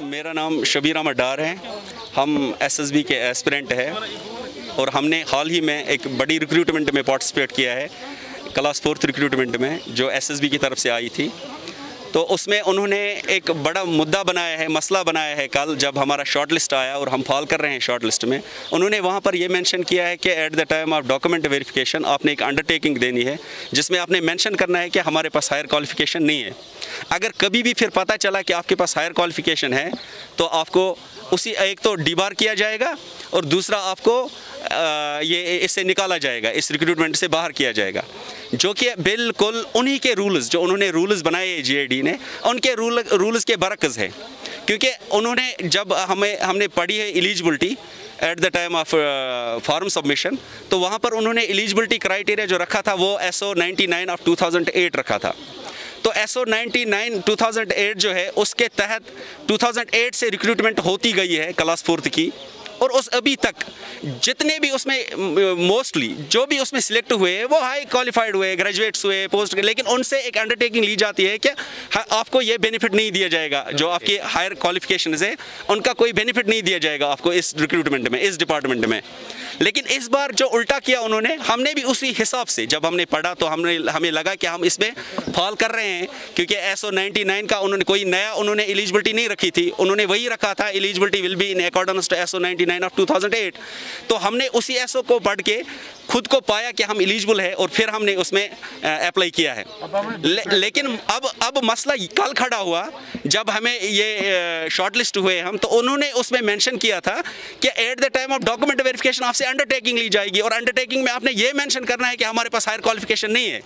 मेरा नाम शबीर अहमद डार है। हम एसएसबी के एस्पिरेंट हैं और हमने हाल ही में एक बड़ी रिक्रूटमेंट में पार्टिसिपेट किया है, क्लास 4th रिक्रूटमेंट में, जो एसएसबी की तरफ से आई थी। तो उसमें उन्होंने एक बड़ा मुद्दा बनाया है, मसला बनाया है। कल जब हमारा शॉर्ट लिस्ट आया और हम फॉल कर रहे हैं शॉर्ट लिस्ट में, उन्होंने वहाँ पर ये मेंशन किया है कि at the time of document verification आपने एक अंडरटेकिंग देनी है जिसमें आपने मेंशन करना है कि हमारे पास हायर क्वालिफिकेशन नहीं है। अगर कभी भी फिर पता चला कि आपके पास हायर क्वालिफिकेशन है तो आपको उसी एक तो डिबार किया जाएगा और दूसरा आपको ये इससे निकाला जाएगा, इस रिक्रूटमेंट से बाहर किया जाएगा, जो कि बिल्कुल उन्हीं के रूल्स, जो उन्होंने रूल्स बनाए जीएडी ने, उनके रूल्स के बरक्स है। क्योंकि उन्होंने जब हमने पढ़ी है eligibility at the time of form submission, तो वहाँ पर उन्होंने एलिजिबिलिटी क्राइटेरिया जो रखा था वो SO 99 ऑफ 2008 रखा था। तो SO 99 2008 जो है उसके तहत 2008 से रिक्रूटमेंट होती गई है क्लास 4th की, और उस अभी तक जितने भी उसमें मोस्टली जो भी उसमें सिलेक्ट हुए वो हाई क्वालिफाइड हुए, ग्रेजुएट्स हुए, पोस्ट, लेकिन उनसे एक अंडरटेकिंग ली जाती है कि आपको ये बेनिफिट नहीं दिया जाएगा, जो आपकी हायर क्वालिफिकेशन है उनका कोई बेनिफिट नहीं दिया जाएगा आपको इस रिक्रूटमेंट में, इस डिपार्टमेंट में। लेकिन इस बार जो उल्टा किया उन्होंने, हमने भी उसी हिसाब से जब हमने पढ़ा तो हमें लगा कि हम इसमें फॉल कर रहे हैं, क्योंकि SO 99 का उन्होंने कोई नया एलिजिबिलिटी नहीं रखी थी, उन्होंने वही रखा था, eligibility will be in accordance to SO 99 of 2008। तो हमने उसी SO को पढ़ के खुद को पाया कि हम एलिजिबल है और फिर हमने उसमें अप्लाई किया है। लेकिन अब मसला कल खड़ा हुआ जब हमें ये शॉर्ट लिस्ट हुए हम, तो उन्होंने उसमें मेंशन किया था कि at the time of document verification आपसे अंडरटेकिंग ली जाएगी, और अंडरटेकिंग में आपने ये मेंशन करना है कि हमारे पास हायर क्वालिफिकेशन नहीं है।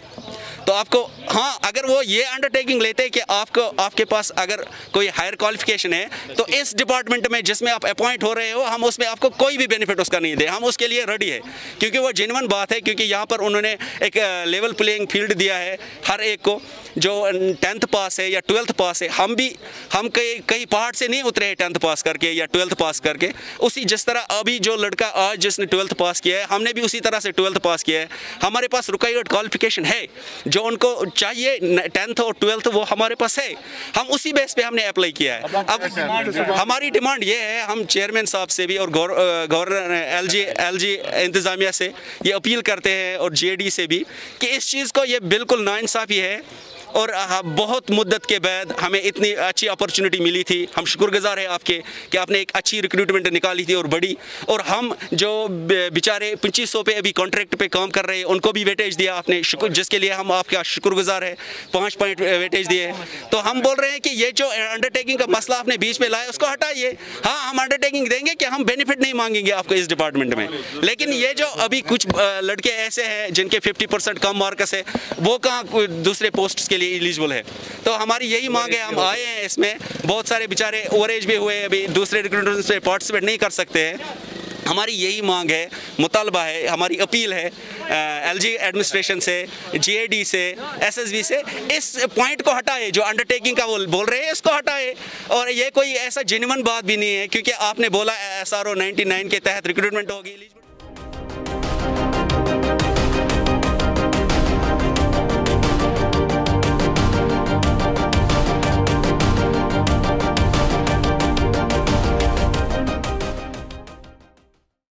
तो आपको, हाँ, अगर वो ये अंडरटेकिंग लेते कि आपके पास अगर कोई हायर क्वालिफिकेशन है तो इस डिपार्टमेंट में जिसमें आप अपॉइंट हो रहे हो, हम उसमें आपको कोई भी बेनिफिट उसका नहीं दे, हम उसके लिए रेडी है। क्योंकि वो जेन्युइन बात है, क्योंकि यहाँ पर उन्होंने एक लेवल प्लेइंग फील्ड दिया है हर एक को, जो 10th पास है या 12th पास है। हम कई पहाड़ से नहीं उतरे हैं 10th पास करके या 12th पास करके। उसी जिस तरह अभी जो लड़का आज जिसने 12th पास किया है, हमने भी उसी तरह से 12th पास किया है। हमारे पास रिक्वायर्ड क्वालिफिकेशन है, जो उनको चाहिए 10th और 12th वो हमारे पास है, हम उसी बेस पे हमने अप्लाई किया है। अब हमारी डिमांड ये है, हम चेयरमैन साहब से भी और गवर्नर LG इंतज़ामिया से ये अपील करते हैं और GAD से भी कि इस चीज़ को ये बिल्कुल नाइंसाफ़ी है, और बहुत मुद्दत के बाद हमें इतनी अच्छी अपॉर्चुनिटी मिली थी। हम शुक्रगुजार हैं आपके कि आपने एक अच्छी रिक्रूटमेंट निकाली थी और बड़ी, और हम जो बेचारे 2500 पे अभी कॉन्ट्रैक्ट पे काम कर रहे हैं उनको भी वेटेज दिया आपने, जिसके लिए हम आपका शुक्रगुजार है। 5 पॉइंट वेटेज दिए। तो हम बोल रहे हैं कि ये जो अंडरटेकिंग का मसला आपने बीच में लाया उसको हटाइए। हाँ, हम अंडरटेकिंग देंगे कि हम बेनिफिट नहीं मांगेंगे आपको इस डिपार्टमेंट में, लेकिन ये जो अभी कुछ लड़के ऐसे हैं जिनके 50% कम मार्क्स है, वो कहाँ दूसरे पोस्ट के एलिजिबल है। तो हमारी यही मांग है, हम आए हैं इसमें, बहुत सारे बेचारे ओवर एज भी हुए, अभी दूसरे रिक्रूटमेंट से पार्टिसिपेट नहीं कर सकते हैं। हमारी यही मांग है, मुतालबा है, हमारी अपील है LG एडमिनिस्ट्रेशन से, GAD से, SSB से, इस पॉइंट को हटाए, जो अंडरटेकिंग का वो बोल रहे हैं इसको हटाए। और ये कोई ऐसा जेन्युइन बात भी नहीं है, क्योंकि आपने बोला SRO 99 के तहत रिक्रूटमेंट होगी।